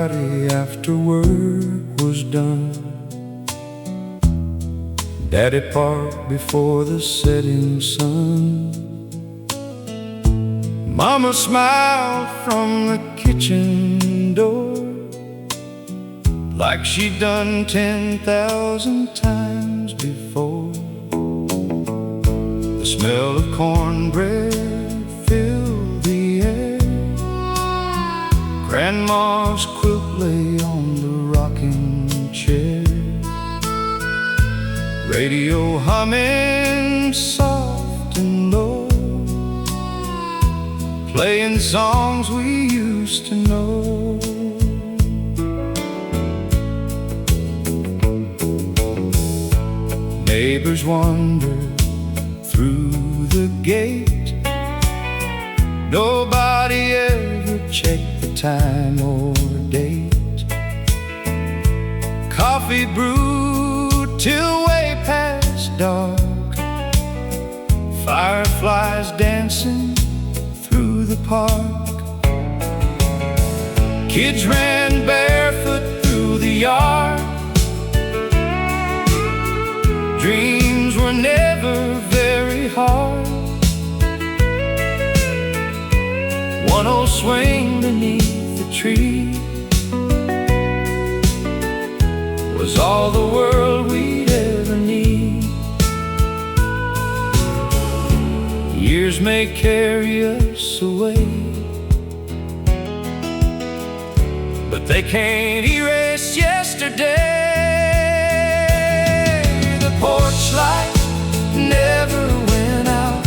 Friday after work was done, Daddy parked before the setting sun. Mama smiled from the kitchen door like she'd done 10,000 times before. The smell of cornbread filled the air. Grandma's quilt lay on the rocking chair. Radio humming soft and low, playing songs we used to know. Neighbors wandered through the gate. Nobody ever checked the time or date. Coffee brewed till way past dark. Fireflies dancing through the park. Kids ran barefoot through the yard. Dreams were never very hard. One old swing beneath the tree was all the world we'd ever need. Years may carry us away, but they can't erase yesterday. The porch light never went out,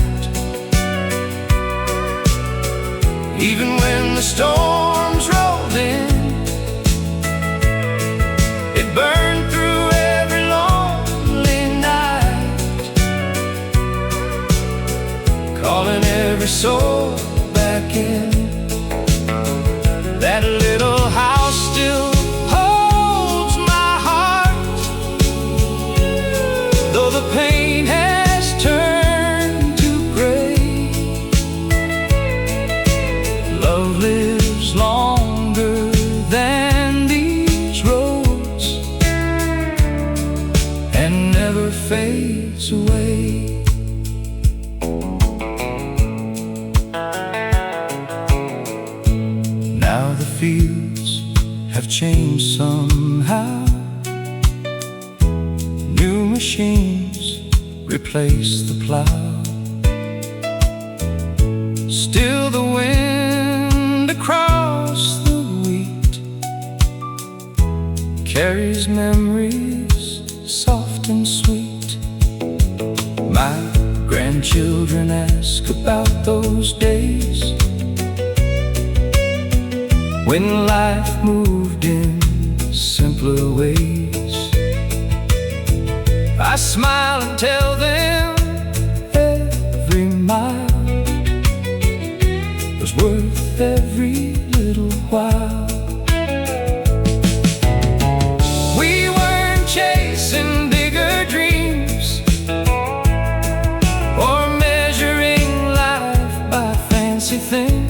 even when the storms rolled in. It burned through every lonely night, calling every soul back in. That little house still holds my heart, though the pain has turned to gray. Love lives longer than these roads and never fades away. Now the fields have changed somehow. New machines replace the plow. Still the wind across the wheat carries memories soft and sweet. My grandchildren ask about those days when life moved in simpler ways. I smile and tell them every mile was worth every little while. We weren't chasing bigger dreams or measuring life by fancy things.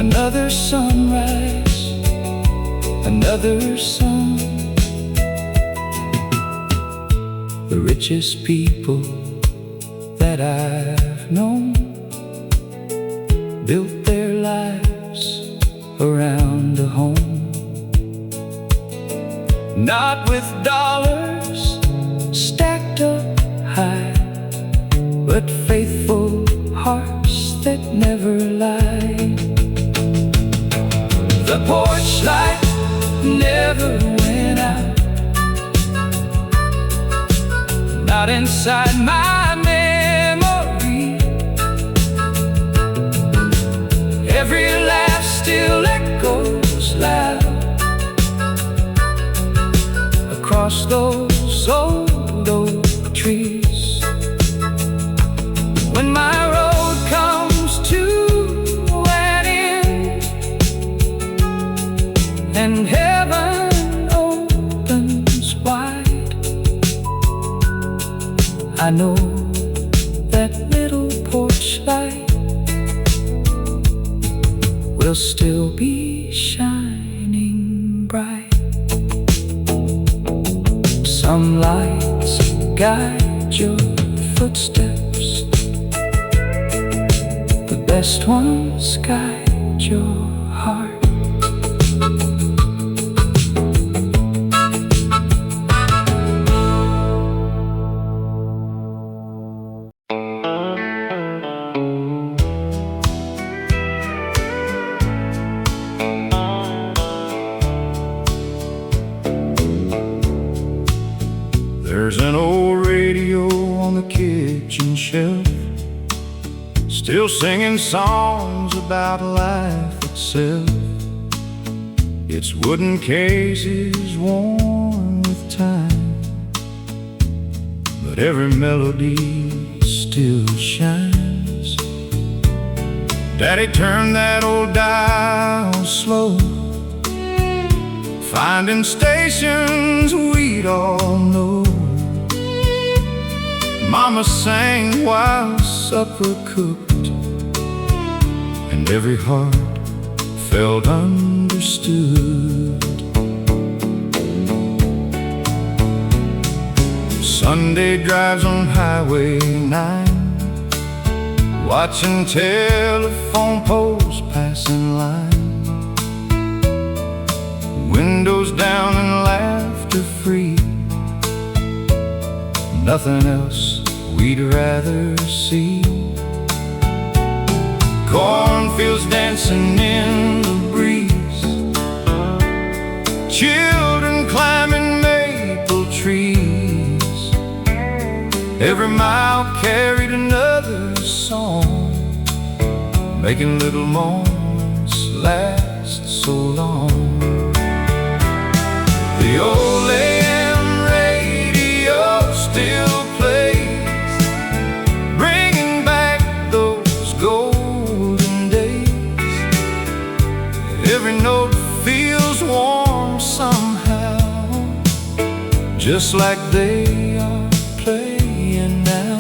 Another sunrise, another sun. The richest people that I've known built their lives around a home, not with dollars stacked up high, but faithful hearts that never lie. The porch light never went out, not inside my memory. Every laugh still echoes loud across those old oak trees. When my road comes to an end and heaven opens wide, I know that still be shining bright. Some lights guide your footsteps, the best ones guide your heart. There's an old radio on the kitchen shelf, still singing songs about life itself. Its wooden case is worn with time, but every melody still shines. Daddy turned that old dial slow, finding stations we'd all know. Mama sang while supper cooked, and every heart felt understood. Sunday drives on Highway 9, watching telephone poles pass in line, windows down and laughter free. Nothing else we'd rather see. Cornfields dancing in the breeze, children climbing maple trees. Every mile carried another song, making little moments last so long. The old AM radio still plays, bringing back those golden days. Every note feels warm somehow, just like they are playing now.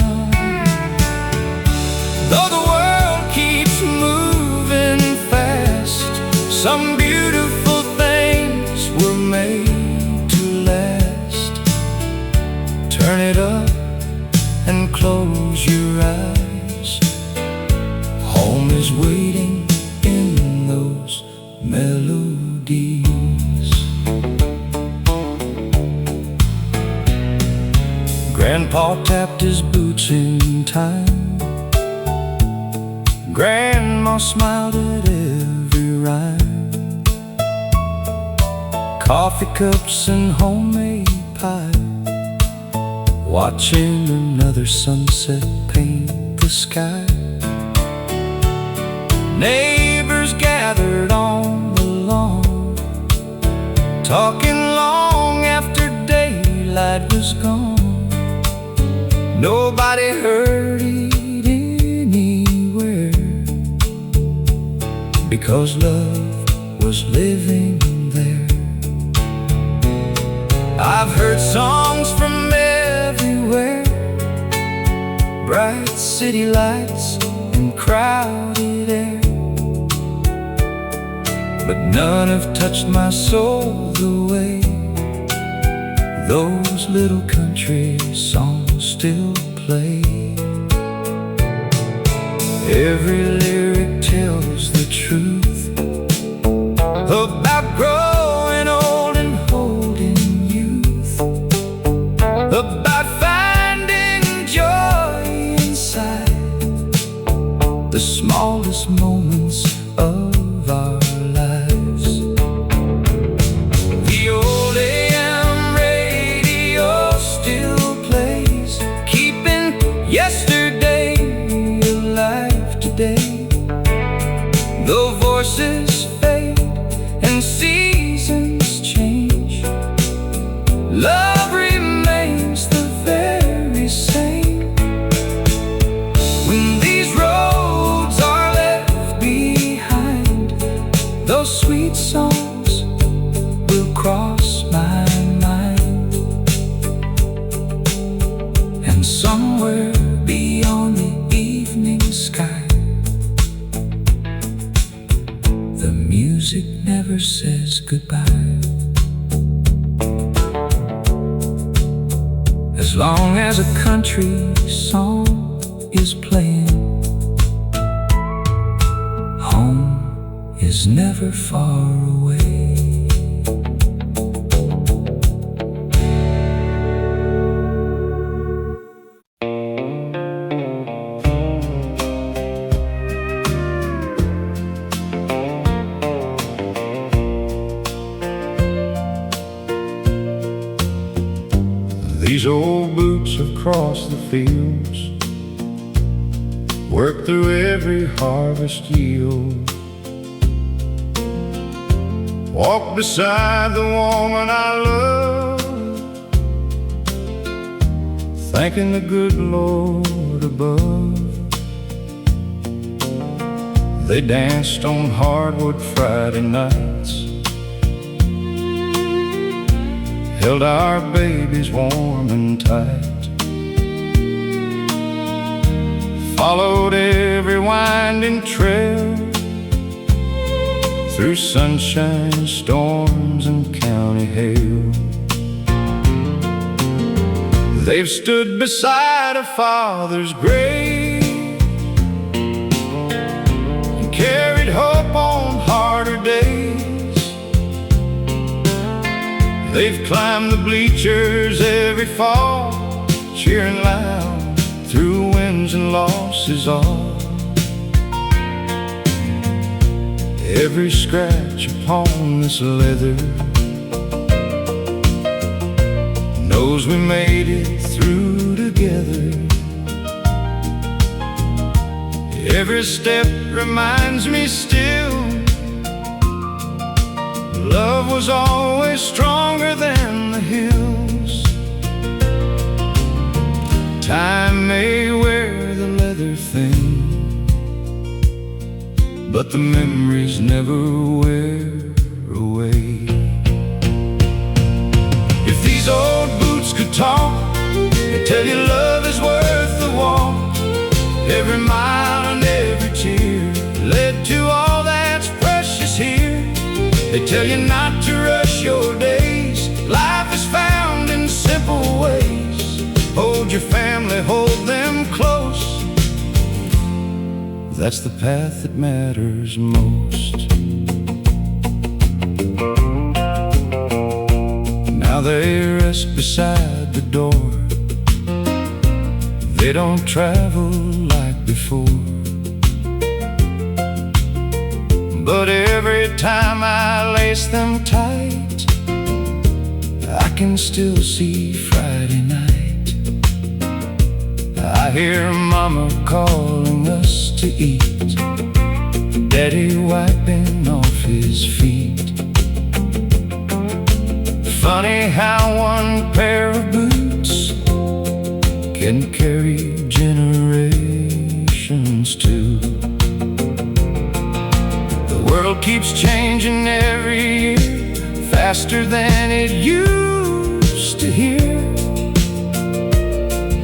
Though the world keeps moving fast, some beautiful things were made to last. Turn it up and close your eyes. Home is waiting in those melodies. Grandpa tapped his boots in time, Grandma smiled at every rhyme. Coffee cups and homemade pie, watching another sunset paint the sky. Neighbors gathered on the lawn, talking long after daylight was gone. Nobody hurried anywhere, because love was living there. I've heard songs from everywhere, bright city lights and crowded air, but none have touched my soul the way those little country songs still play. Every lyric tells the truth about growing old and holding youth, about finding joy inside the smallest moments of our lives. The old AM radio still plays, keeping yesterday alive today. Though voices fade and seasons change, love remains the very same. When these roads are left behind, those sweet songs will cross my mind, and somewhere beyond the evening sky, the kiss goodbye. As long as a country song is playing, home is never far away. These old boots have crossed the fields, worked through every harvest yield, walked beside the woman I love, thanking the good Lord above. They danced on hardwood Friday nights, held our babies warm and tight, followed every winding trail, through sunshine, storms, and county hail. They've stood beside a father's grave and carried hope on harder days. They've climbed the bleachers every fall, cheering loud through wins and losses all. Every scratch upon this leather knows we made it through together. Every step reminds me still, love was always stronger than the hills. Time may wear the leather thin, but the memories never wear away. If these old boots could talk, they'd tell you love is worth the walk. Every mile and every tear led to all that's precious here. They tell you not to rush your days, life is found in simple ways. Hold your family, hold them close, that's the path that matters most. Now they rest beside the door, they don't travel like before. But every time I lace them tight, I can still see Friday night. I hear Mama calling us to eat, Daddy wiping off his feet. Funny how one pair of boots can carry generations too. The world keeps changing every year, faster than it used to hear.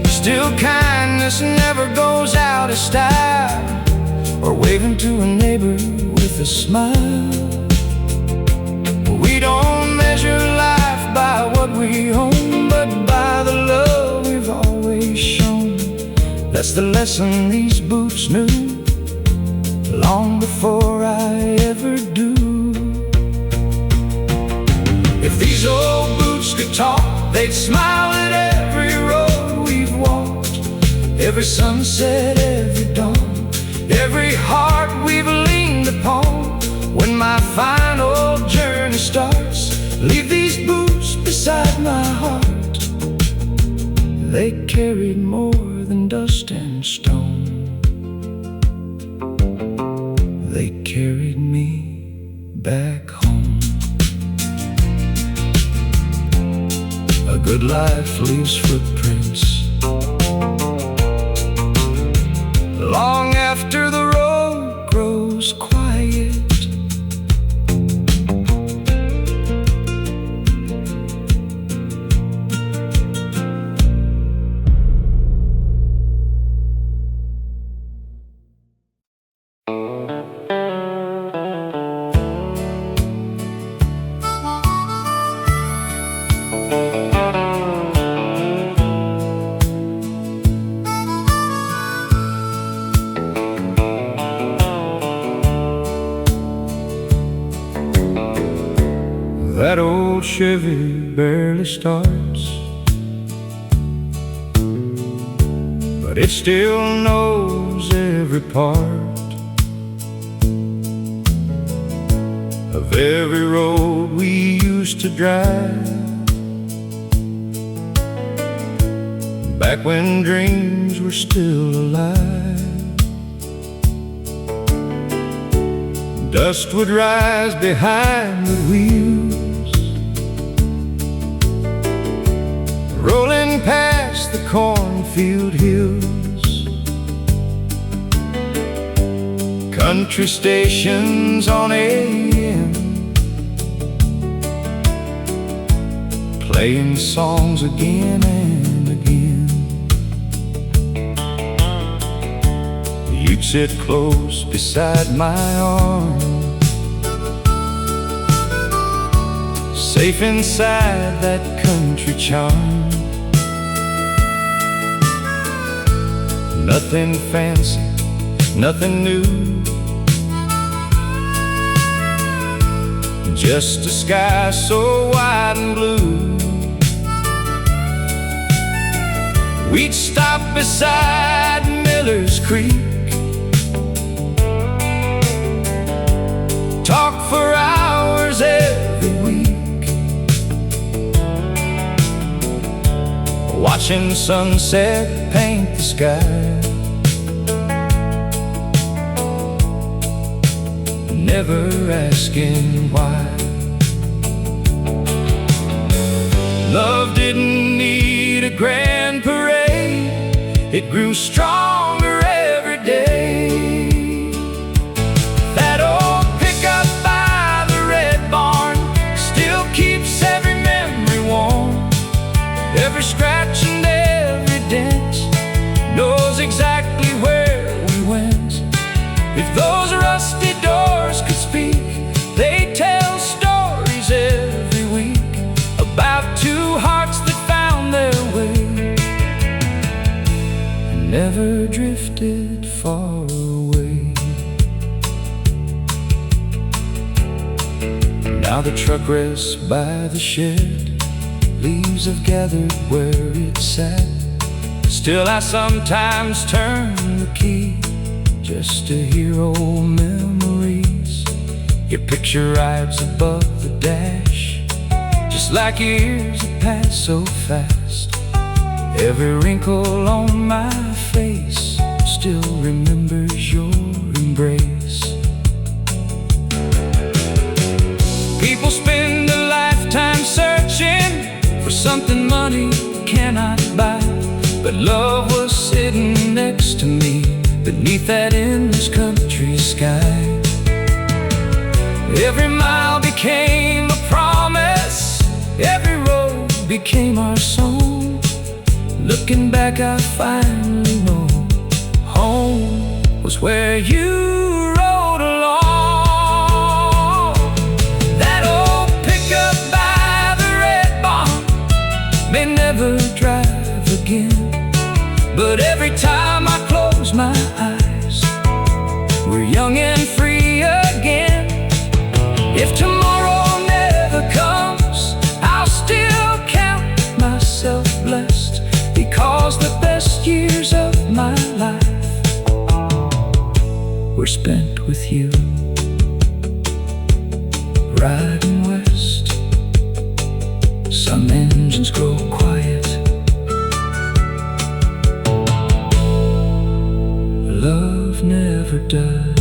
Still kindness never goes out of style, or waving to a neighbor with a smile. We don't measure life by what we own, but by the love we've always shown. That's the lesson these boots knew, long before I ever do. If these old boots could talk, they'd smile at every road we've walked, every sunset, every dawn, every heart we've leaned upon. When my final journey starts, leave these boots beside my heart. They carried more than dust and stone, they carried me back home. A good life leaves footprints long after the road grows quiet. Chevy barely starts, but it still knows every part of every road we used to drive, back when dreams were still alive. Dust would rise behind the wheels, rolling past the cornfield hills. Country stations on AM, playing songs again and again. You'd sit close beside my arm, safe inside that country charm. Nothing fancy, nothing new, just a sky so wide and blue. We'd stop beside Miller's Creek, talk for hours every week, watching sunset paint the sky, never asking why. Love didn't need a grand parade, it grew stronger every day. That old pickup by the red barn still keeps every memory warm. Every scratch and every dent knows exactly where we went. If those rusty doors could speak, they tell stories every week about two hearts that found their way and never drifted far away. Now the truck rests by the shed, leaves have gathered where it sat. Still I sometimes turn the key just to hear old memories. Your picture rides above the dash, just like years that pass so fast. Every wrinkle on my face still remembers your embrace. People spend a lifetime searching for something money cannot buy, but love was sitting next to me beneath that endless country sky. Every mile became a promise, every road became our song. Looking back I finally know home was where you rode along. That old pickup by the red barn may never drive again, but every time I close my eyes, we're young and free again. If tomorrow never comes, I'll still count myself blessed, because the best years of my life were spent with you, riding west. Some engines grow quiet, love never does.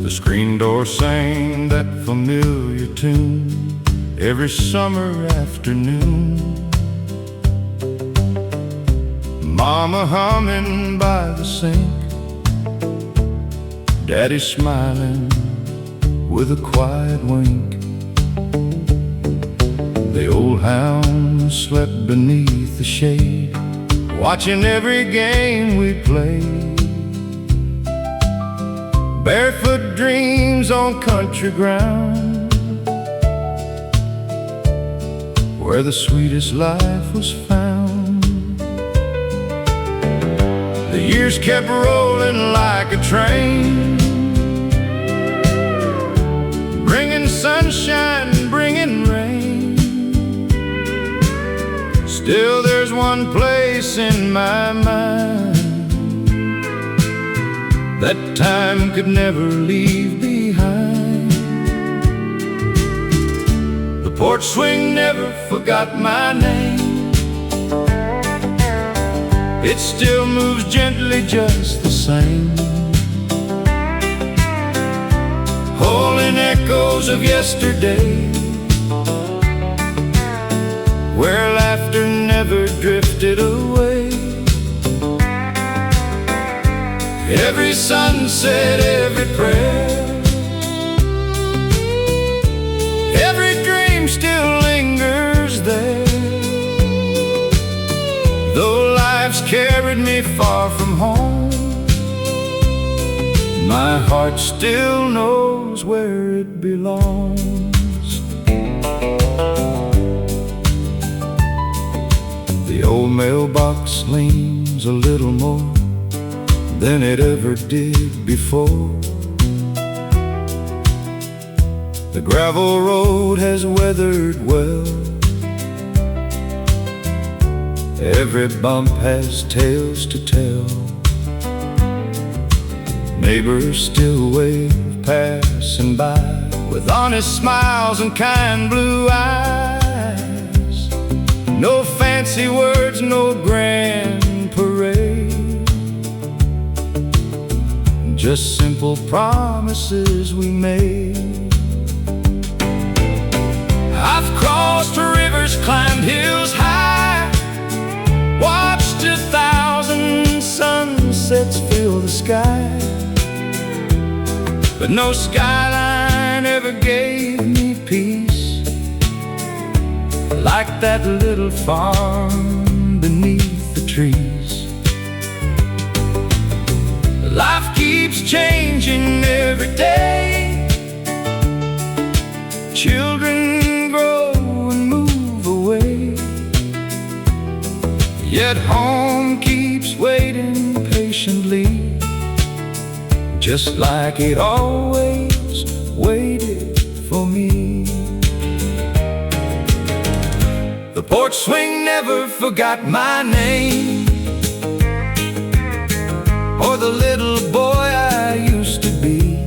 The screen door sang that familiar tune every summer afternoon. Mama humming by the sink, Daddy smiling with a quiet wink. The old hound slept beneath the shade, watching every game we played. barefoot dreams on country ground, where the sweetest life was found. The years kept rolling like a train, bringing sunshine, bringing rain. Still there's one place in my mind that time could never leave behind. The porch swing never forgot my name. It still moves gently just the same, holding echoes of yesterday, where laughter never drifted away. Every sunset, every prayer, every dream still lingers there. Though life's carried me far from home, my heart still knows where it belongs. The old mailbox leans a little more than it ever did before. The gravel road has weathered well, every bump has tales to tell. Neighbors still wave passing by, with honest smiles and kind blue eyes. No fancy words, no grand parade, just simple promises we made. I've crossed rivers, climbed hills high, watched 1,000 sunsets fill the sky, but no skyline ever gave me peace like that little farm beneath the trees. Life keeps changing every day, children grow and move away, yet home keeps waiting patiently, just like it always waited for me. The porch swing never forgot my name, or the little boy I used to be.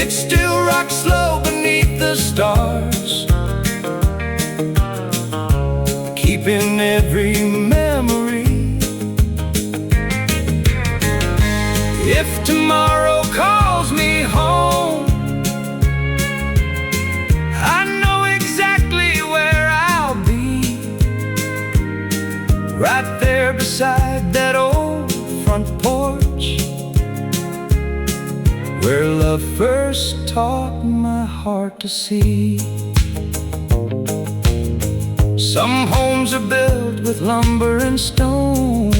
It still rocks slow beneath the stars, keeping every memory. If tomorrow calls me home, I know exactly where I'll be, right there beside that old front porch, where love first taught my heart to see. Some homes are built with lumber and stone,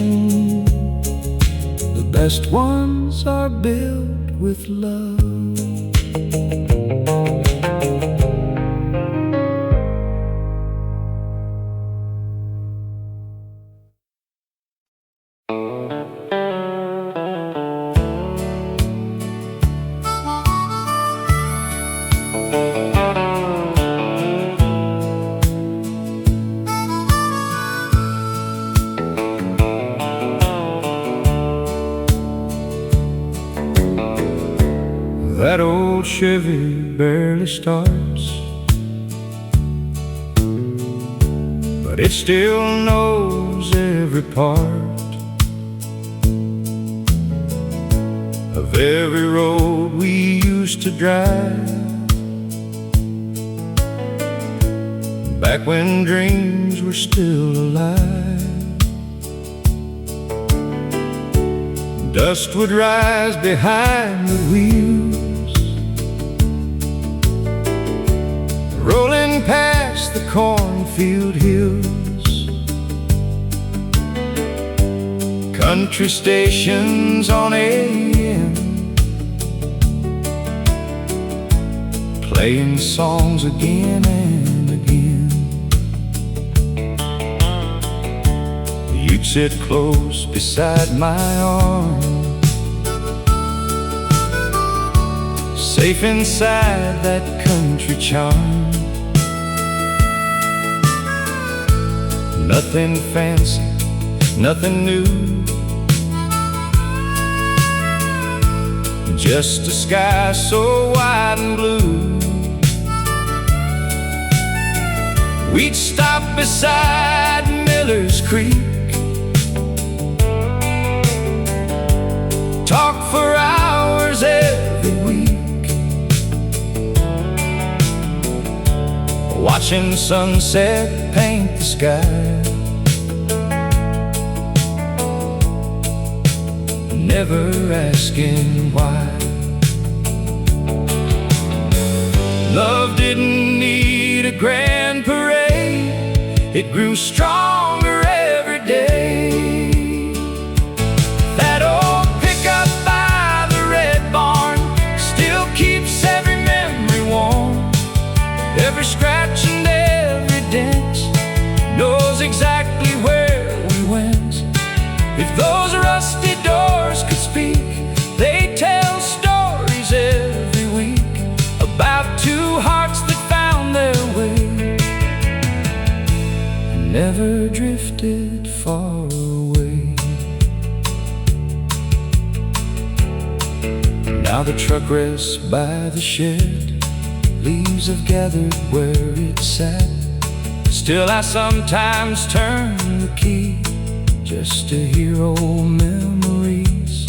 the best ones are built with love. That old Chevy barely starts, but it still knows every part of every road we used to drive, back when dreams were still alive. Dust would rise behind the wheels, rolling past the cornfield hills, country stations on AM, playing songs again and again. You'd sit close beside my arm, safe inside that country charm. Nothing fancy, nothing new, just a sky so wide and blue. We'd stop beside Miller's Creek, talk for hours every week, watching sunset paint the sky, never asking why. Love didn't need a grand parade, it grew stronger every day. That old pickup by the red barn still keeps every memory warm. Every scratch and every dent knows exactly where we went. If those rusty doors could speak, they tell stories every week about two hearts that found their way and never drifted far away. Now the truck rests by the shed, leaves have gathered where it sat. Still I sometimes turn the key just to hear old memories.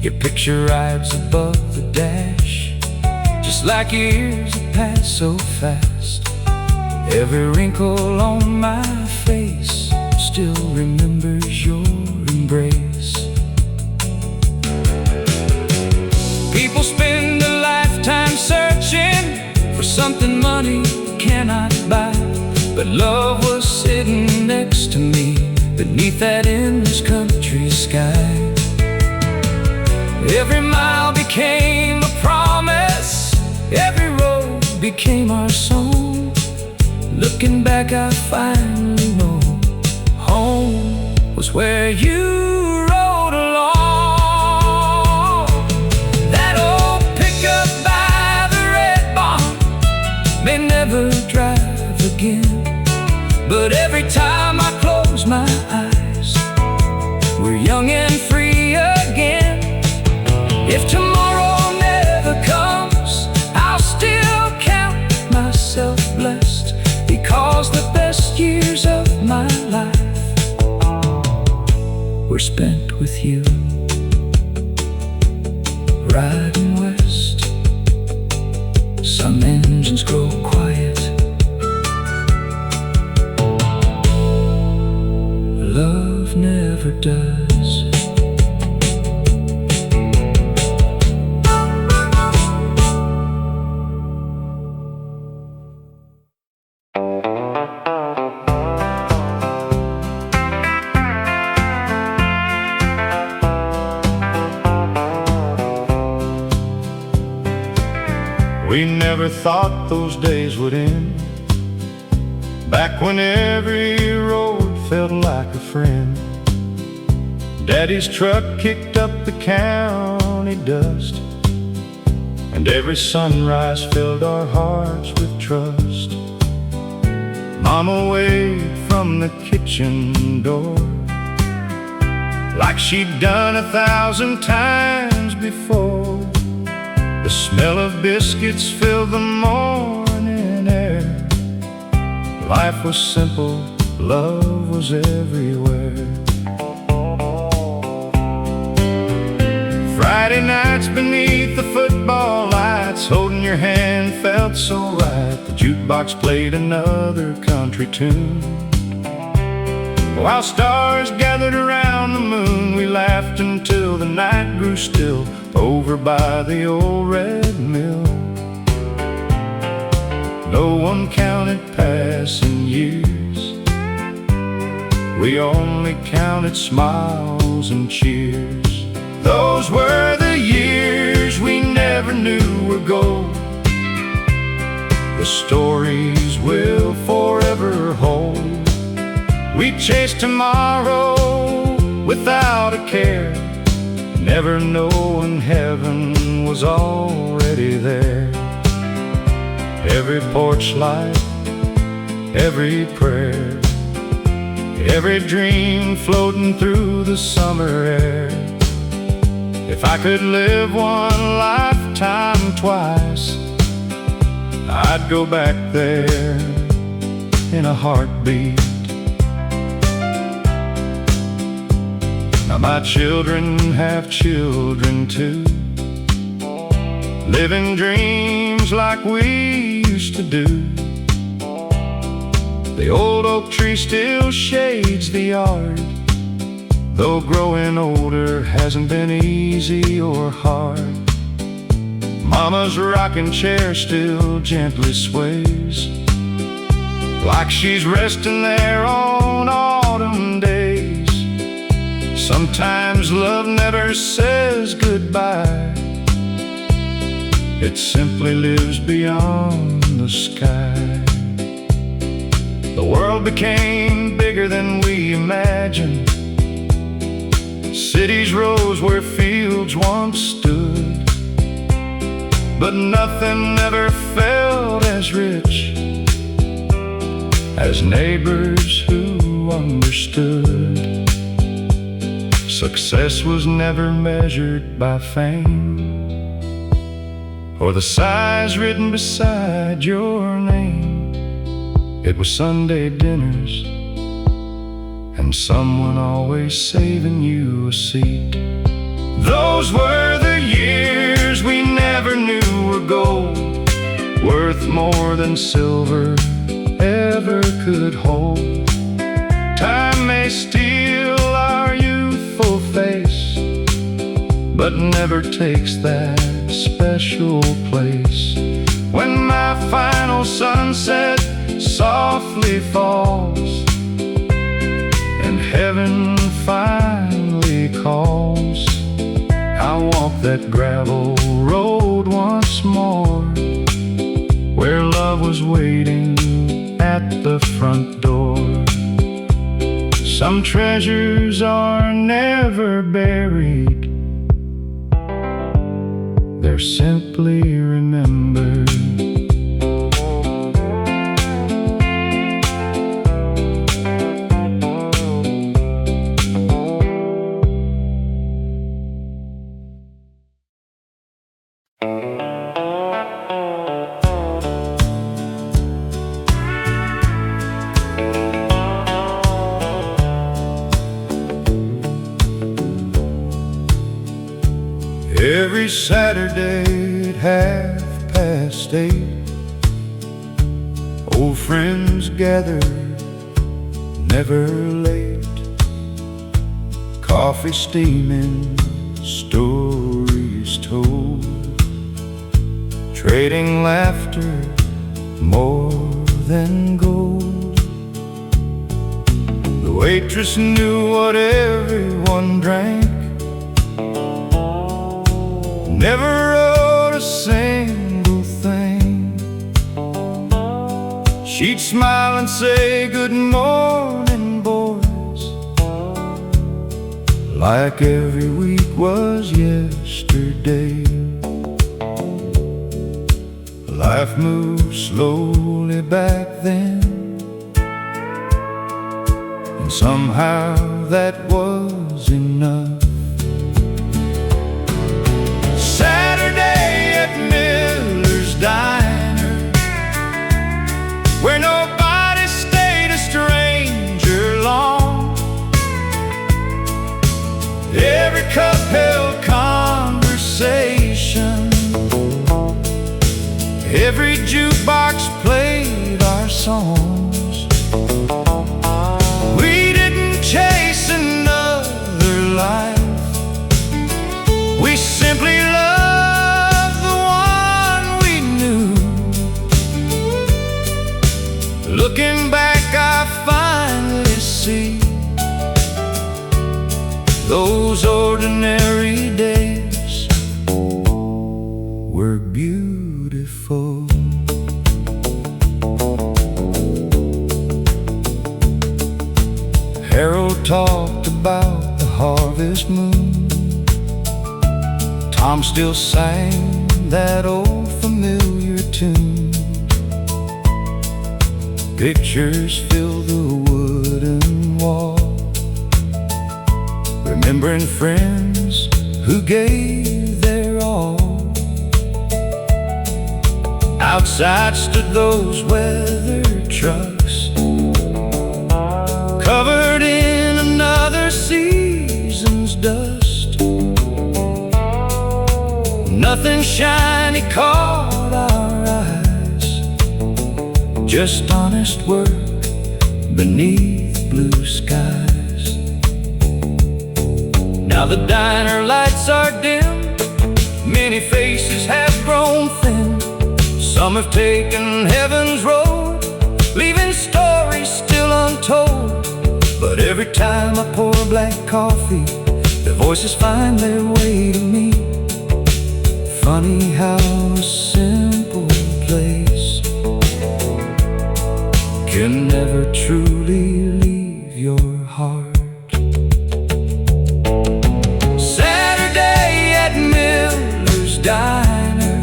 Your picture rides above the dash, just like years that pass so fast. Every wrinkle on my face still remembers your embrace. People spend a lifetime searching for something money cannot buy, but love was sitting next to me beneath that endless country sky. Every mile became a promise, every road became our song. Looking back I finally know home was where you rode along. That old pickup by the red barn may never drive again, but every time I close my eyes, we're young and free again. If tomorrow never comes, I'll still count myself blessed, because the best years of my life were spent with you. Riding west, some engines grow quiet, love never does. We never thought those days would end, back when every road felt like a friend. Daddy's truck kicked up the county dust, and every sunrise filled our hearts with trust. Mama waved from the kitchen door like she'd done 1,000 times before. The smell of biscuits filled the morning air. Life was simple, love was everywhere. Friday nights beneath the football lights, holding your hand felt so right. The jukebox played another country tune, while stars gathered around the moon. We laughed until the night grew still, over by the old red mill. No one counted passing years, we only counted smiles and cheers. Those were the years we never knew were gold. The stories we'll forever hold. We chased tomorrow without a care, never knowing heaven was already there. Every porch light, every prayer, every dream floating through the summer air. If I could live one lifetime twice, I'd go back there in a heartbeat. Now my children have children too, living dreams like we used to do. The old oak tree still shades the yard, though growing older hasn't been easy or hard. Mama's rocking chair still gently sways, like she's resting there on autumn days. Sometimes love never says goodbye, it simply lives beyond the sky. The world became bigger than we imagined. Cities rose where fields once stood, but nothing ever felt as rich as neighbors who understood. Success was never measured by fame, or the size written beside your name. It was Sunday dinners, and someone always saving you a seat. Those were the years we never knew were gold, worth more than silver ever could hold. Time may steal our youthful face, but never takes that special place. When my final sunset softly falls and heaven finally calls, I'll walk that gravel road once more, where love was waiting at the front door. Some treasures are never buried, they're simply remembered. Every Saturday at 8:30, old friends gather, never late. Coffee steaming, stories told, trading laughter more than gold. The waitress knew what everyone drank, never wrote a single thing. She'd smile and say, "Good morning, boys," like every week was yesterday. Life moved slowly back then, and somehow that was enough. Saturday at Miller's Diner, where nobody stayed a stranger long. Every cup held conversation, every jukebox played our songs. We didn't chase another life, we simply loved the one we knew. Looking back, I finally see Those ordinary days were beautiful. Harold talked about the harvest moon. Tom still sang that old familiar tune. Pictures fill the wooden wall, remembering friends who gave their all. Outside stood those weather trucks, covered in another season's dust. Nothing shiny caught our eyes, just honest work beneath blue skies. Now the diner lights are dim, many faces have grown thin. Some have taken heaven's road, leaving stories still untold. But every time I pour black coffee, their voices find their way to me. Funny how a simple place can never truly leave your heart. Saturday at Miller's Diner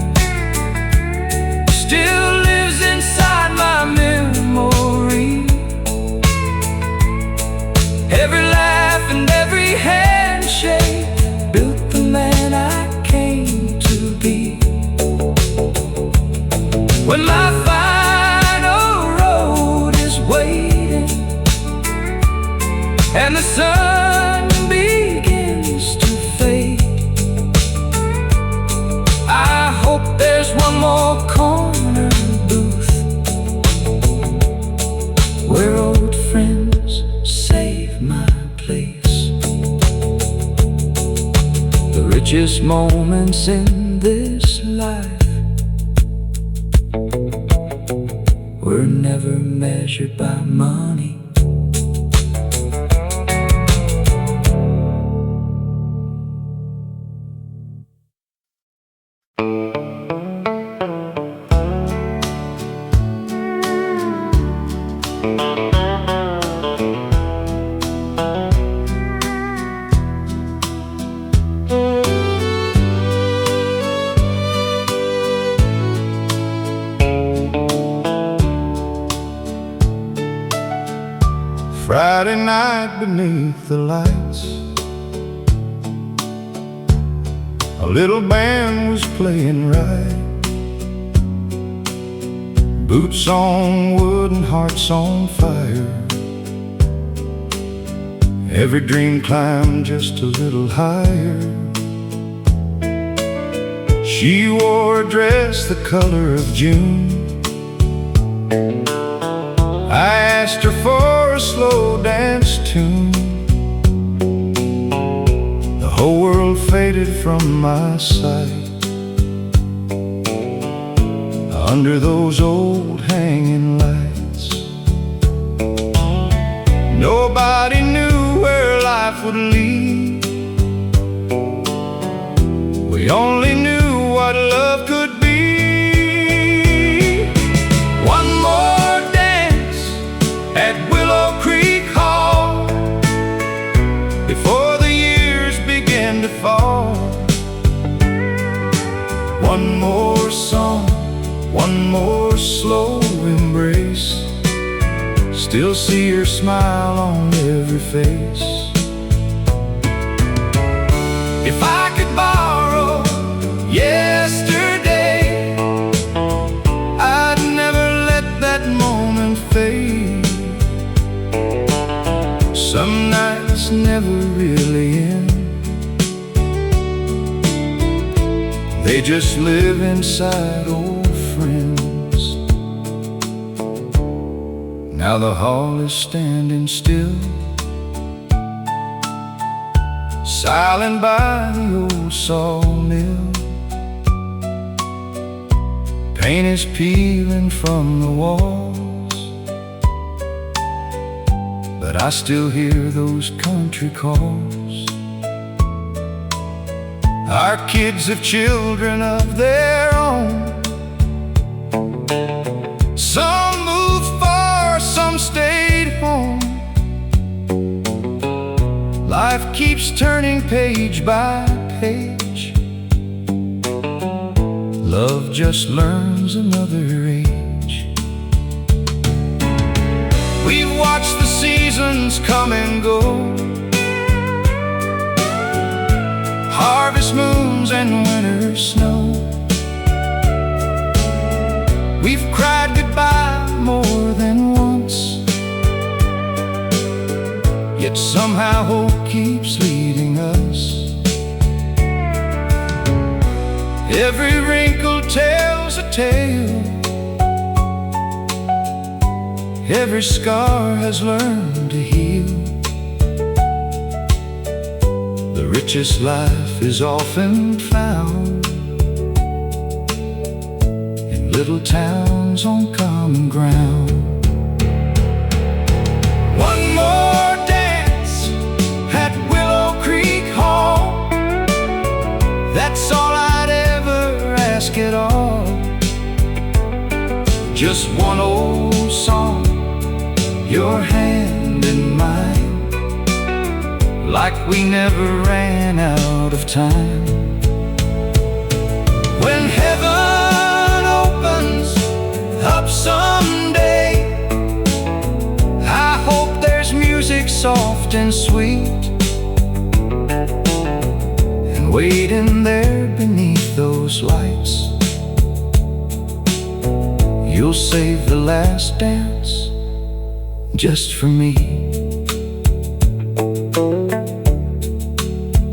still lives inside my memory. Every laugh and every handshake built the man I came to be. When my final road is waiting and the sun begins to fade, I hope there's one more corner booth where old friends save my place. The richest moments in this life were never measured by money. Friday night beneath the lights, a little band was playing right. Boots on wood and hearts on fire. Every dream climbed just a little higher. She wore a dress the color of June. I asked her for a slow dance tune. The whole world faded from my sight under those old hanging lights. Nobody knew where life would lead. We only knew what love could be. One more dance at Willow Creek Hall before the years began to fall. One more song, one more slow embrace. Still see her smile on every face. If I could borrow yesterday, I'd never let that moment fade. Some nights never really end, they just live inside old friends. Now the hall is standing still, silent by the old sawmill. Paint is peeling from the walls, but I still hear those country calls. Our kids have children of their own. Some moved far, some stayed home. Life keeps turning page by page. Love just learns another age. We've watched the seasons come and go, harvest moons and winter snow. We've cried goodbye more than once, yet somehow hope keeps leading us. Every wrinkle tells a tale, every scar has learned to heal. The richest life is often found in little towns on common ground. One more dance at Willow Creek Hall, that's all I'd ever ask at all. Just one old song, your hand in mine, like we never ran out of time. When heaven opens up someday, I hope there's music soft and sweet, and waiting there beneath those lights, you'll save the last dance just for me.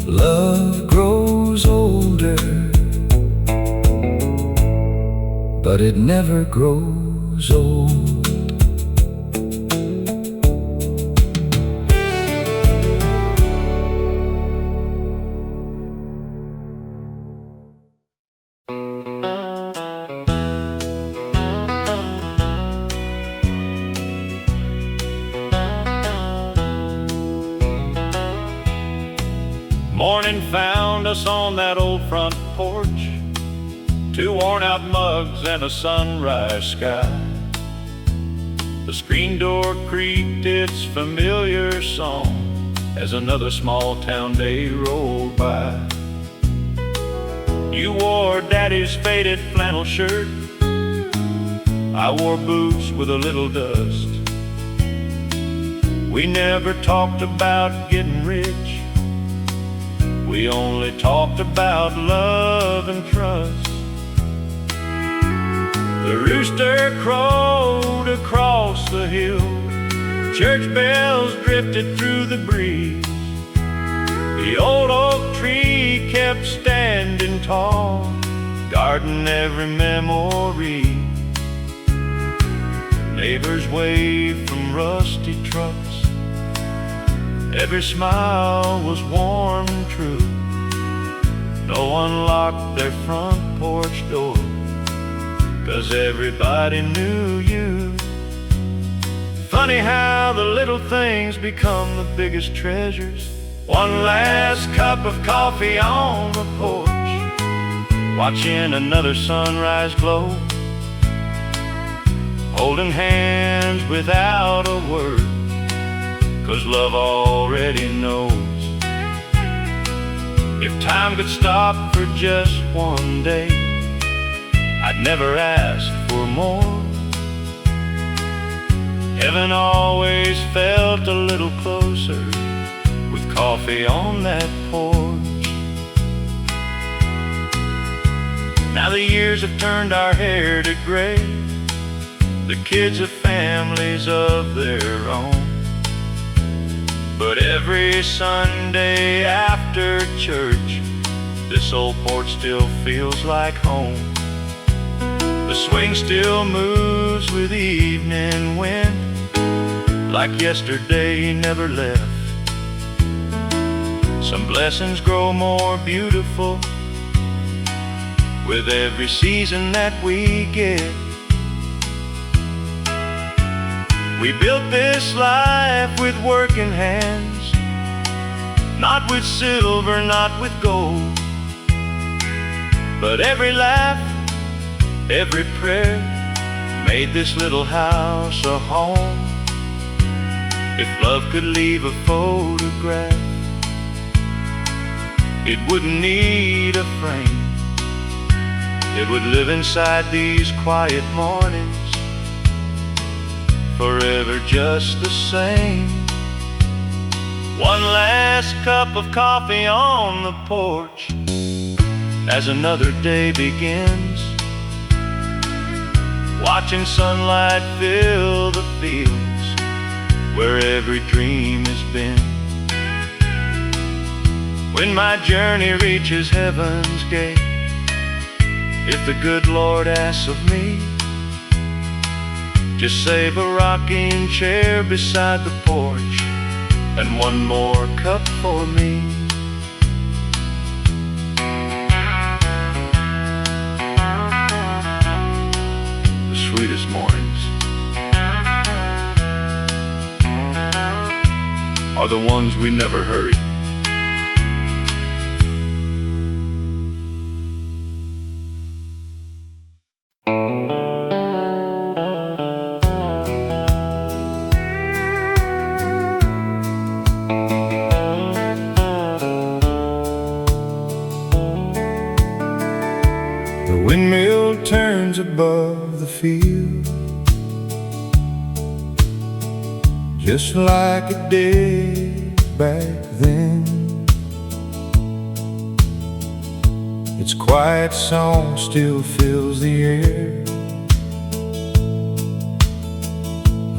Love grows older, but it never grows old. Morning found us on that old front porch, two worn-out mugs and a sunrise sky. The screen door creaked its familiar song as another small town day rolled by. You wore Daddy's faded flannel shirt, I wore boots with a little dust. We never talked about getting rich, we only talked about love and trust. The rooster crowed across the hill, church bells drifted through the breeze. The old oak tree kept standing tall, guarding every memory. Neighbors waved from rusty trucks, every smile was warm and true. No one locked their front porch door, 'cause everybody knew you. Funny how the little things become the biggest treasures. One last cup of coffee on the porch, watching another sunrise glow, holding hands without a word, 'cause love already knows. If time could stop for just one day, I'd never ask for more. Heaven always felt a little closer with coffee on that porch. Now the years have turned our hair to gray, the kids have families of their own. But every Sunday after church, this old porch still feels like home. The swing still moves with the evening wind, like yesterday never left. Some blessings grow more beautiful with every season that we get. We built this life with working hands, not with silver, not with gold, But every laugh, every prayer made this little house a home. If love could leave a photograph, it wouldn't need a frame. It would live inside these quiet mornings, forever just the same. One last cup of coffee on the porch as another day begins, watching sunlight fill the fields where every dream has been. When my journey reaches heaven's gate, if the good Lord asks of me, just save a rocking chair beside the porch and one more cup for me. The sweetest mornings are the ones we never hurry. The windmill turns above the field, just like it did back then. Its quiet song still fills the air,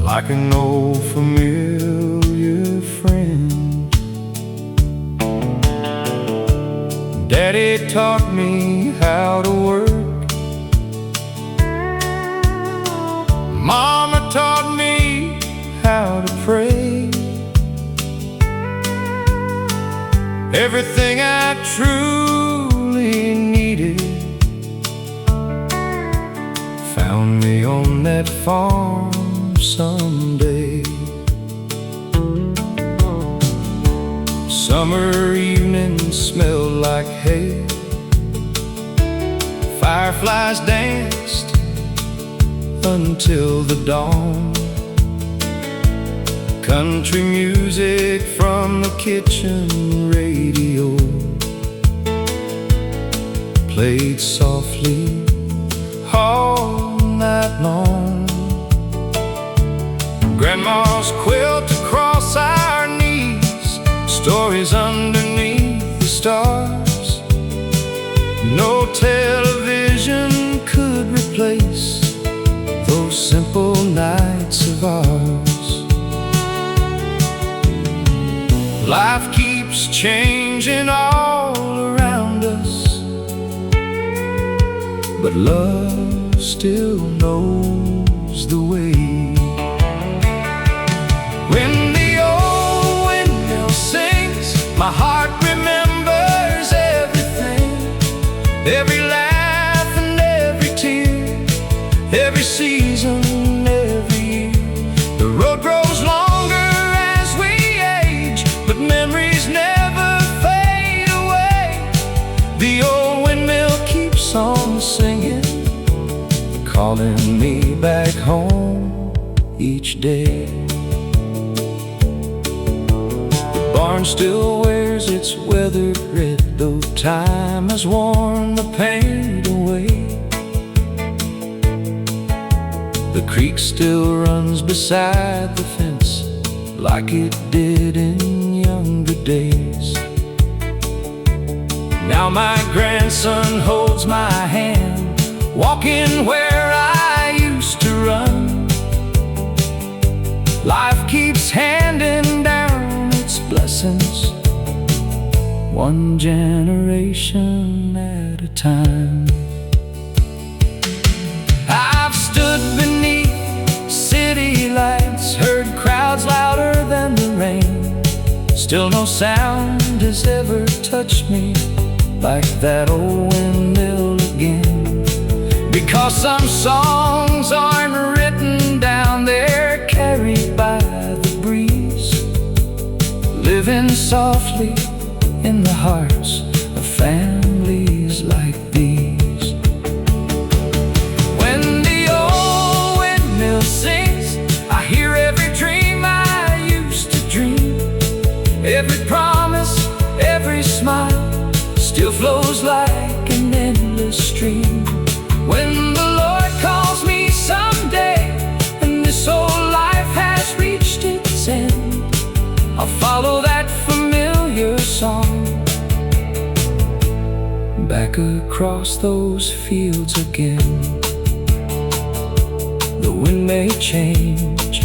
like an old familiar friend. Daddy taught me how to work, Mama taught me how to pray. Everything I truly needed found me on that farm someday. Summer evenings smelled like hay, fireflies danced until the dawn. Country music from the kitchen radio played softly all night long. Grandma's quilt across our knees, stories underneath the stars. No television could replace those simple nights of ours. Life keeps changing all around us, but love still knows the way. When the old windmill sings, my heart remembers everything. Every laugh and every tear, every season, every year. The road grows longer as we age, but memories never fade away. The old windmill keeps on singing, calling me back home each day. The barn still wears its weathered red, though time has worn the paint away. The creek still runs beside the fence like it did in younger days. Now my grandson holds my hand, walking where I used to run. Life keeps handing down its blessings, one generation at a time. I've stood beneath city lights, heard crowds louder than the rain. Still no sound has ever touched me like that old windmill again. Because some songs aren't written down, they're carried by the breeze, living softly in the hearts of families like these. follow that familiar song back across those fields again. The wind may change,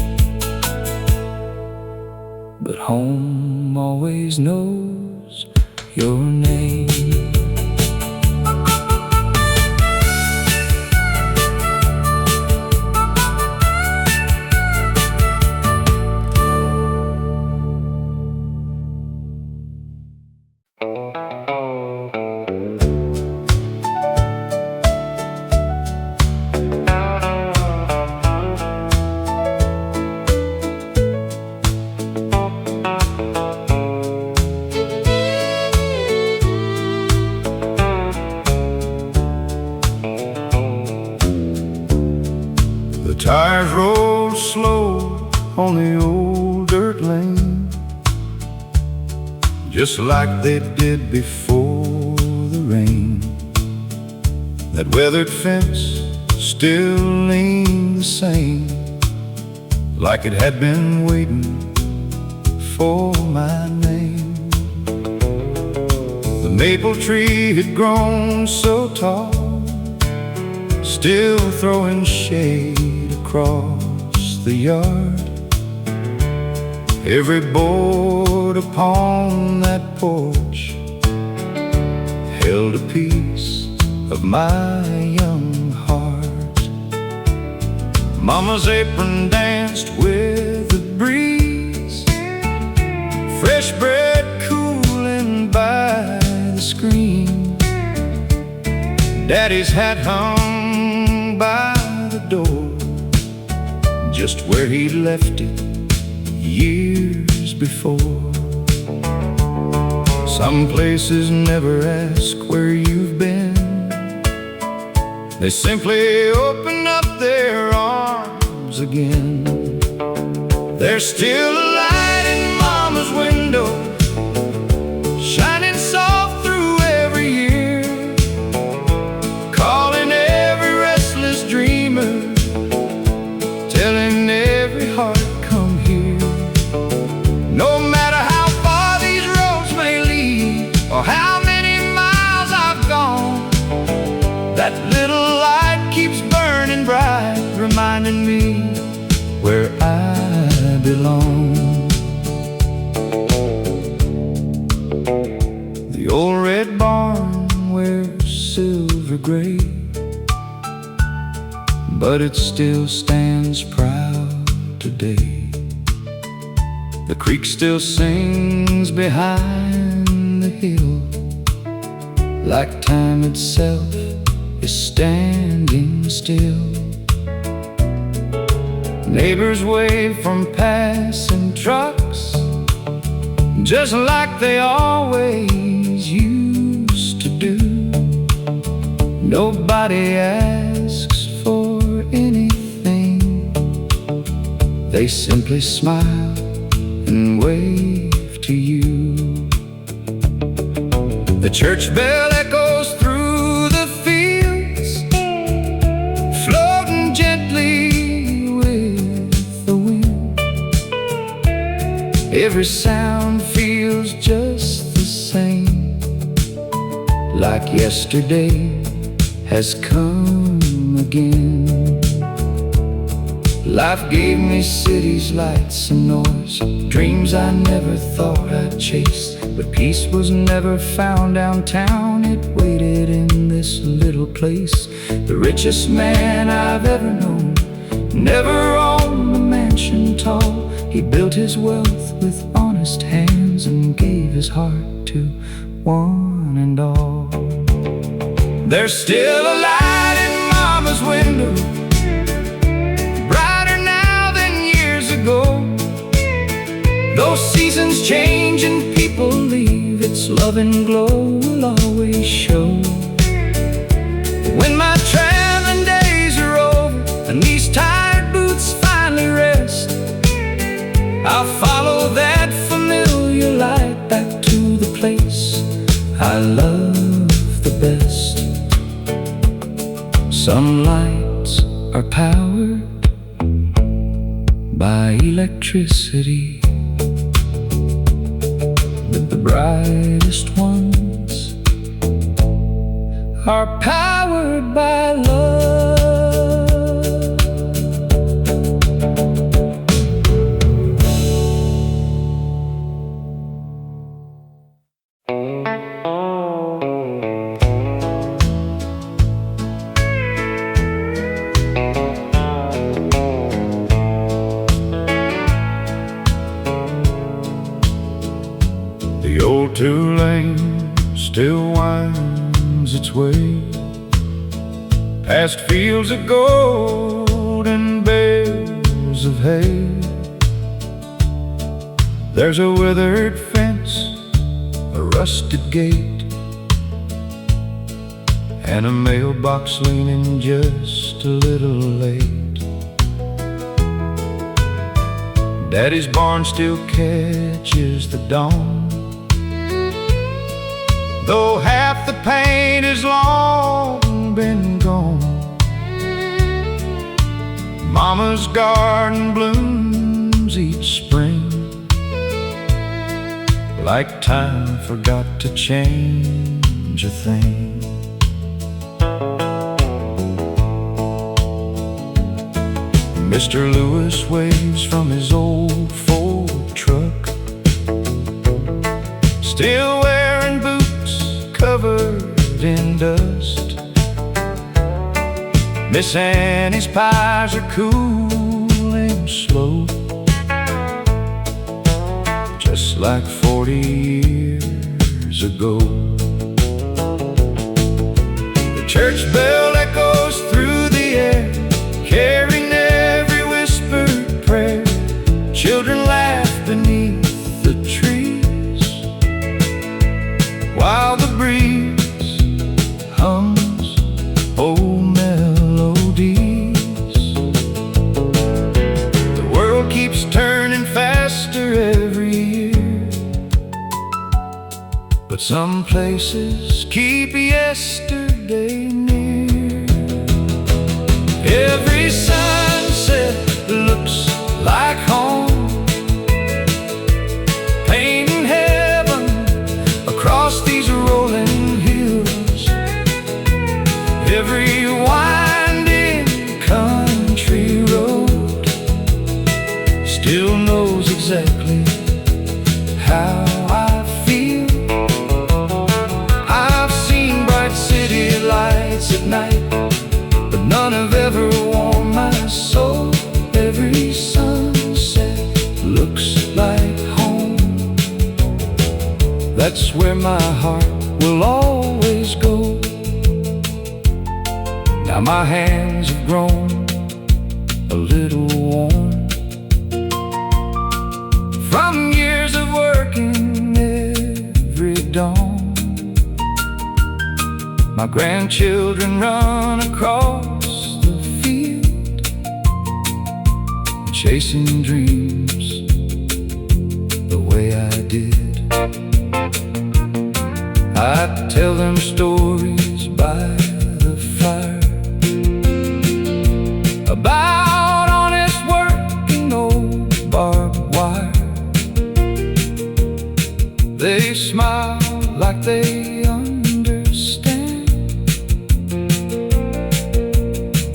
but home always knows your name. Tires roll slow on the old dirt lane, just like they did before the rain. That weathered fence still ain't the same, like it had been waiting for my name. The maple tree had grown so tall, still throwing shade across the yard. Every board upon that porch held a piece of my young heart. Mama's apron danced with the breeze, fresh bread cooling by the screen. Daddy's hat hung by the door, just where he left it years before. Some places never ask where you've been, they simply open up their arms again. There's still a light in Mama's window, shining soft through every year, calling every restless dreamer, telling every heart, come here. No matter how far these roads may lead, or how many miles I've gone, that little light keeps burning bright, reminding me where I belong. The old red barn wears silver gray, but it still stands proud today. The creek still sings behind the hill, like time itself is standing still. Neighbors wave from passing trucks, just like they always used to do. Nobody asks for anything, they simply smile and wave to you. The church bell echoes through the fields, floating gently with the wind. Every sound feels just the same, like yesterday has come again. Life gave me cities, lights and noise, dreams I never thought I'd chase. But peace was never found downtown, it waited in this little place. The richest man I've ever known never owned a mansion tall. He built his wealth with honest hands and gave his heart to one and all. There's still a light in Mama's window, brighter now than years ago. Though seasons change and people leave, its love and glow will always show. When my traveling days are over and these tired boots finally rest, I'll follow that familiar light back to the place I love the best. Some lights are powered by electricity, brightest ones are powered by love. The old two-lane still winds its way past fields of gold and bales of hay. There's a withered fence, a rusted gate, and a mailbox leaning just a little late. Daddy's barn still catches the dawn, though half the paint has long been gone. Mama's garden blooms each spring, like time forgot to change a thing. Mr. Lewis waves from his old Ford truck, still wearing boots covered in dust. Miss Annie's pies are cooling slow, just like 40 years ago. The church bell echoes through the air, carrying every whispered prayer. Children laugh beneath the trees, while the breeze hums old melodies. The world keeps turning faster every year, but some places keep yesterday near. Every sunset looks like home, painting heaven across these rolling hills. Every winding country road still knows exactly how I feel. I've seen bright city lights at night, but none have ever warmed my soul. Every sunset looks like home. That's where my heart will always go. Now my hands have grown a little warm from years of working every dawn. My grandchildren run across the field, chasing dreams the way I did. I tell them stories by the fire about honest work and old barbed wire. They smile like they understand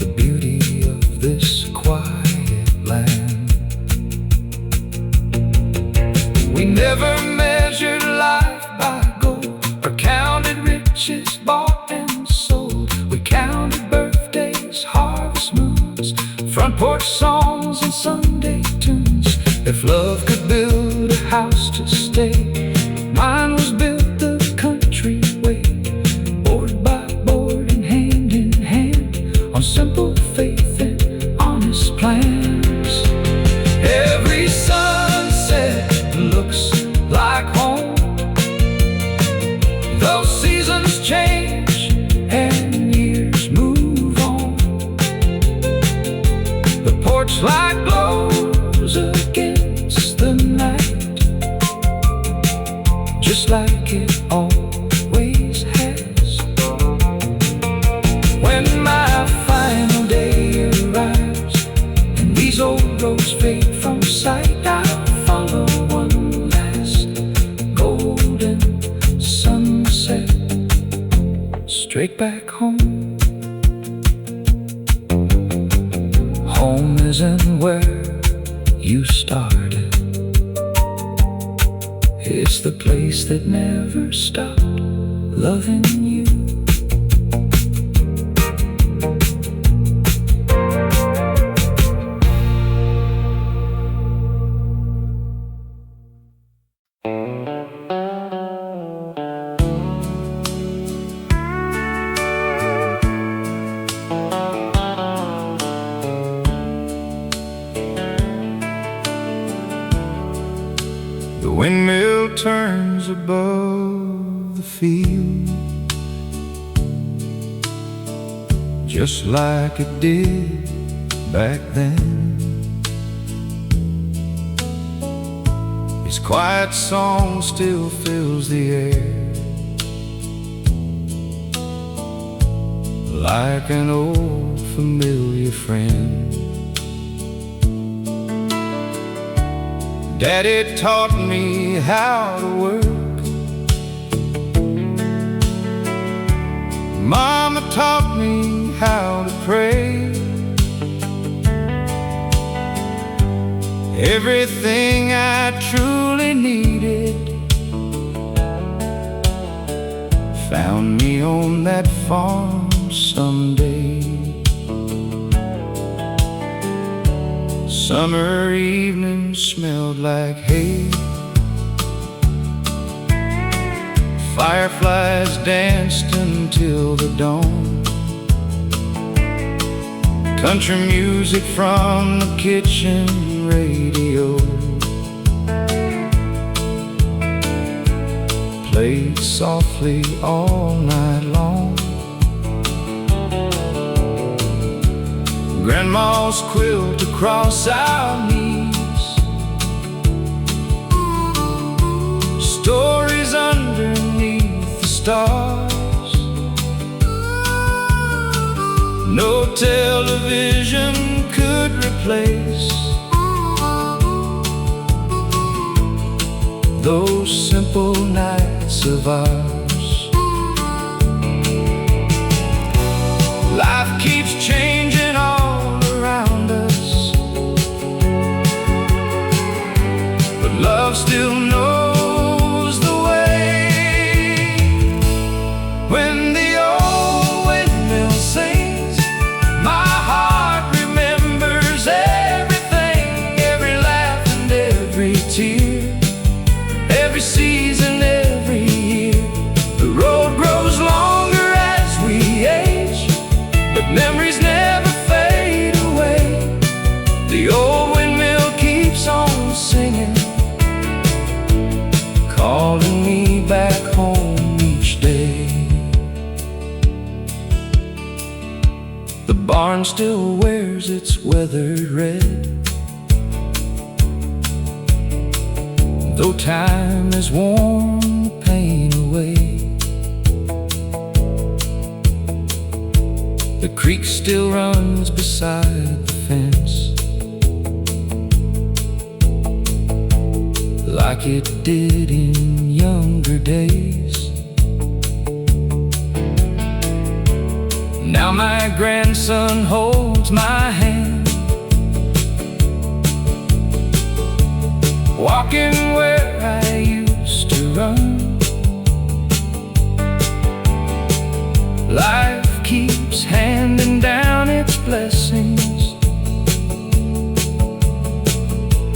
the beauty of this quiet land. We never measured life by gold or counted riches bought and sold. We counted birthdays, harvest moons, front porch songs and Sunday tunes. If love could build a house to stay, mine was built the country way, board by board and in hand, on simple faith and honest plans. Every sunset looks like home, though seasons change and years move on. The porch light glows against the night, just like it always has. When my final day arrives and these old roads fade from sight, I'll follow one last golden get back home. Home isn't where you started. It's the place that never stopped loving you. The windmill turns above the field, just like it did back then. Its quiet song still fills the air, like an old familiar friend. Daddy taught me how to work, Mama taught me how to pray. Everything I truly needed found me on that farm someday. Summer evenings smelled like hay, fireflies danced until the dawn. Country music from the kitchen radio played softly all night long. Grandma's quilt across our knees, stories underneath the stars. No television could replace those simple nights of ours. Life keeps changing all around us, but love still knows the way. When the old windmill sings, my heart remembers everything, every laugh and every tear, every season, every year. The road grows longer as we age, but memories never fade away. The old windmill keeps on singing, calling me back home each day. The barn still wears its weathered red, though time has worn the pain away. The creek still runs beside the fence, like it did in younger days. Now my grandson holds my hand, walking where I used to run. Life keeps handing down its blessings,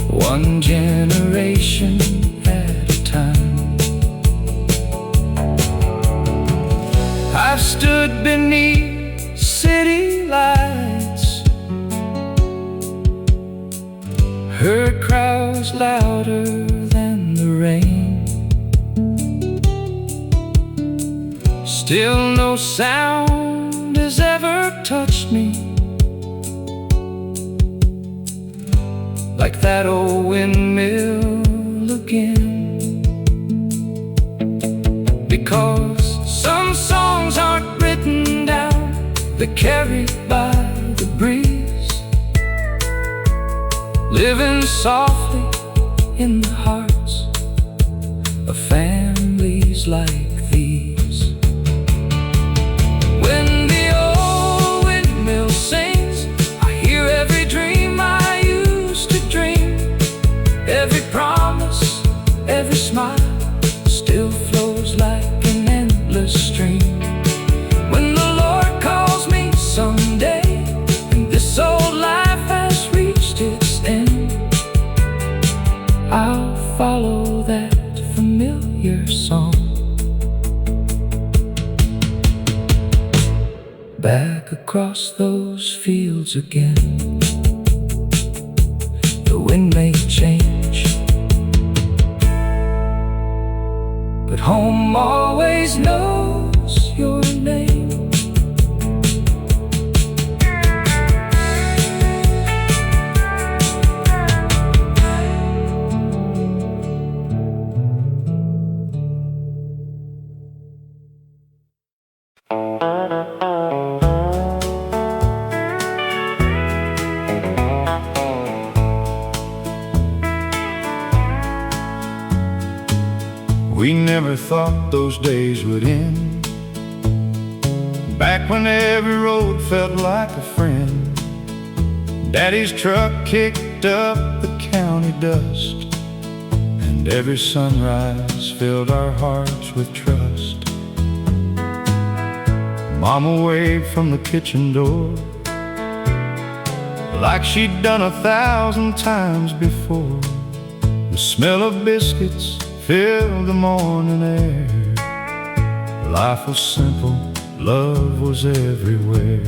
one generation at a time. I've stood beneath city lights, heard crowds louder than the rain. Still no sound has ever touched me like that old windmill again. Because some songs aren't written down, they're carried by the breeze, living softly in the hearts of families like these. I'll follow that familiar song. Back across those fields again. The wind may change, but home always knows your name. We never thought those days would end, back when every road felt like a friend. Daddy's truck kicked up the county dust, and every sunrise filled our hearts with trust. Mama waved from the kitchen door like she'd done 1,000 times before. The smell of biscuits filled the morning air. Life was simple, love was everywhere.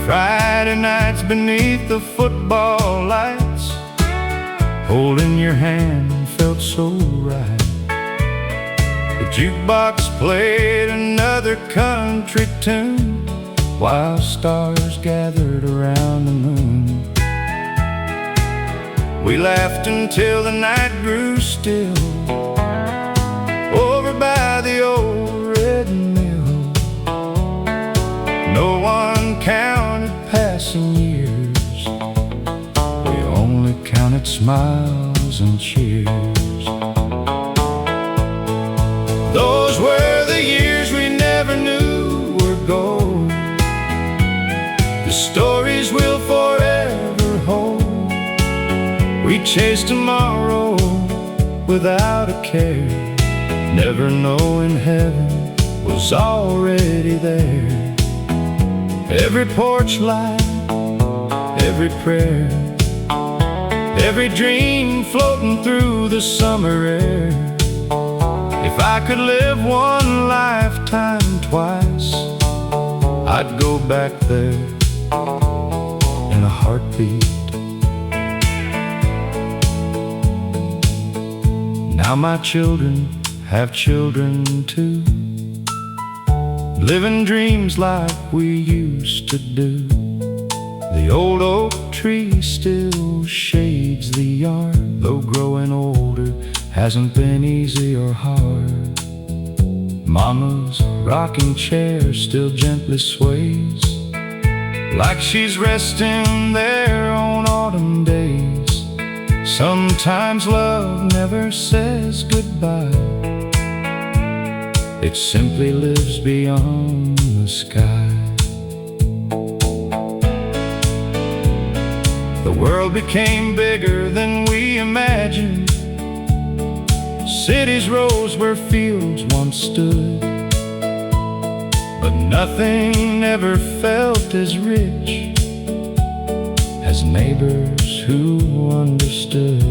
Friday nights beneath the football lights, holding your hand felt so right. The jukebox played another country tune while stars gathered around the moon. We laughed until the night grew still, over by the old red mill. No one counted passing years, we only counted smiles and cheers. Those were the years we never knew were gold, the stories we'll forever hold. We chased tomorrow without a care, never knowing heaven was already there. Every porch light, every prayer, every dream floating through the summer air. If I could live one lifetime twice, I'd go back there in a heartbeat. Now my children have children too, living dreams like we used to do. The old oak tree still shades the yard, though growing older hasn't been easy or hard. Mama's rocking chair still gently sways, like she's resting there on autumn days. Sometimes love never says goodbye, it simply lives beyond the sky. The world became bigger than we imagined. Cities rose where fields once stood, but nothing ever felt as rich as neighbors who understood.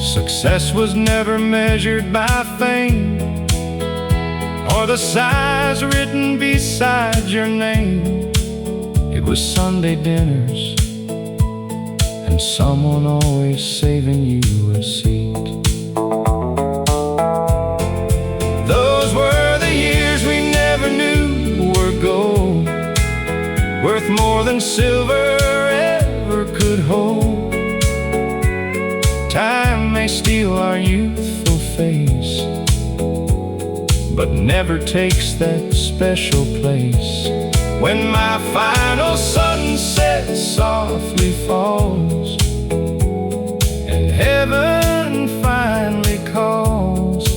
Success was never measured by fame or the size written beside your name. It was Sunday dinners and someone always saving you a seat. Those were the years we never knew were gold, worth more than silver ever could hold. Time may steal our youthful face, but never takes that special place. When my final sunset softly falls and heaven finally calls,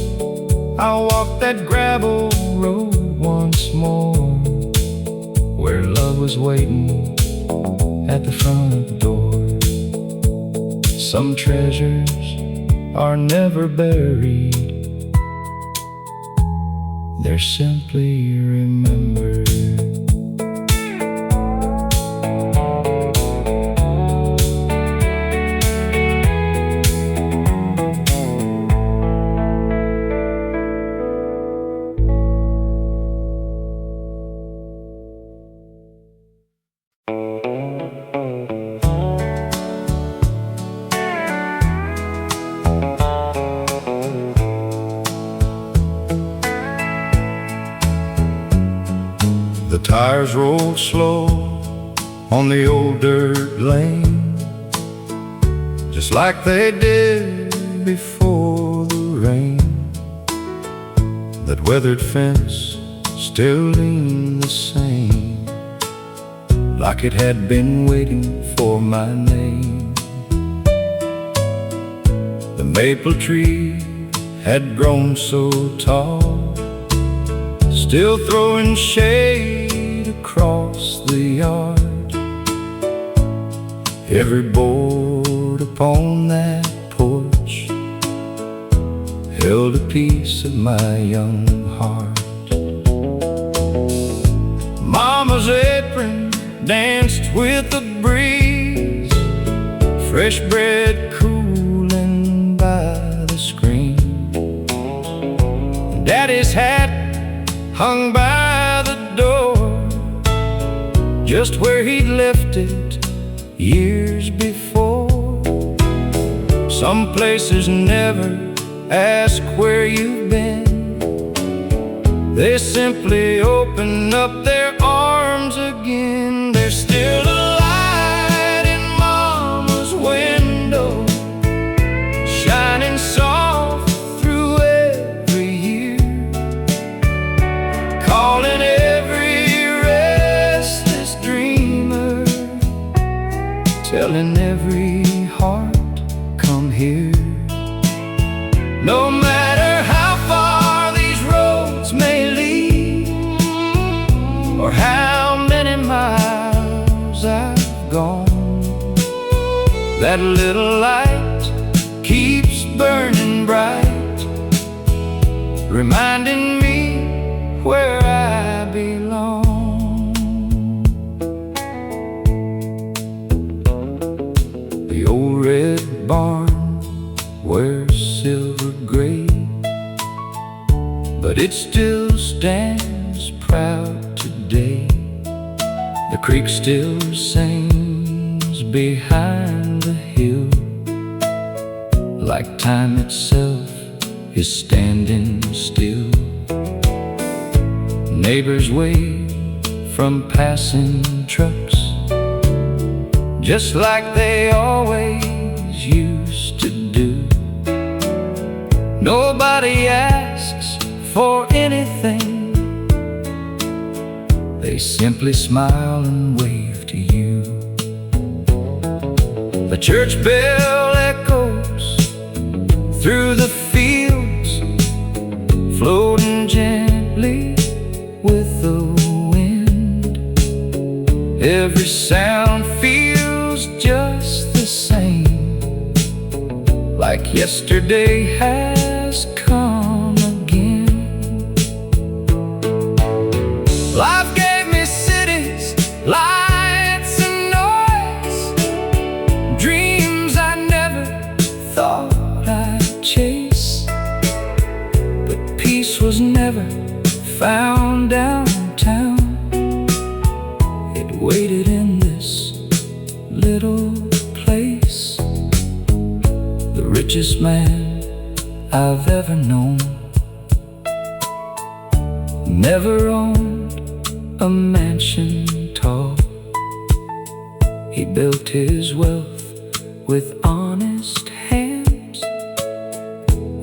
I'll walk that gravel road once more, where love was waiting at the front door. Some treasures are never buried, they're simply remembered. tires rolled slow on the old dirt lane, just like they did before the rain. That weathered fence still leaned the same, like it had been waiting for my name. The maple tree had grown so tall, still throwing shade across the yard. Every board upon that porch held a piece of my young heart. Mama's apron danced with the breeze, fresh bread cooling by the screen. Daddy's hat hung by the door, just where he'd left it years before. Some places never ask where you've been, they simply open up their arms again. There's still a light in Mama's window, shining soft through every year, calling every restless dreamer, telling every heart, come here. No matter how far these roads may lead, or how many miles I've gone, that little light keeps burning bright, reminding me where I belong. The old red barn wears silver gray, but it still stands proud today. The creek still sings behind the hill, like time itself is standing still. Neighbors wave from passing trucks, just like they always used to do. Nobody asks for anything, they simply smile and wave to you. The church bell echoes through the fields, floating gently with the wind. Every sound feels just the same, like yesterday has come again. Life gave me cities, lights and noise, dreams I never thought I'd chase. But peace was never found downtown, it waited in this little place. The richest man I've ever known never owned a mansion tall. He built his wealth with honest hands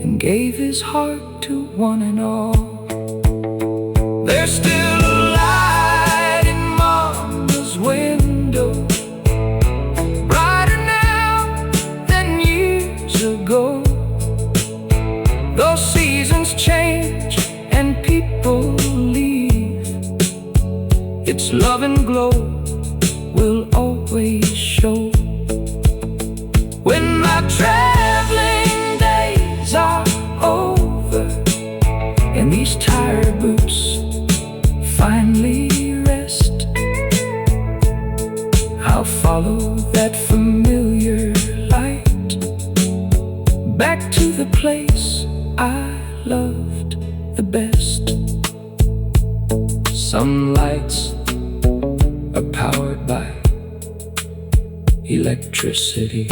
and gave his heart to one and all. There's still a light in Mama's window, brighter now than years ago. Those seasons change and people leave, its love and glow will always show. When my traveling days are over and these tired boots finally rest, I'll follow that familiar light back to the place I loved the best. Some lights are powered by electricity,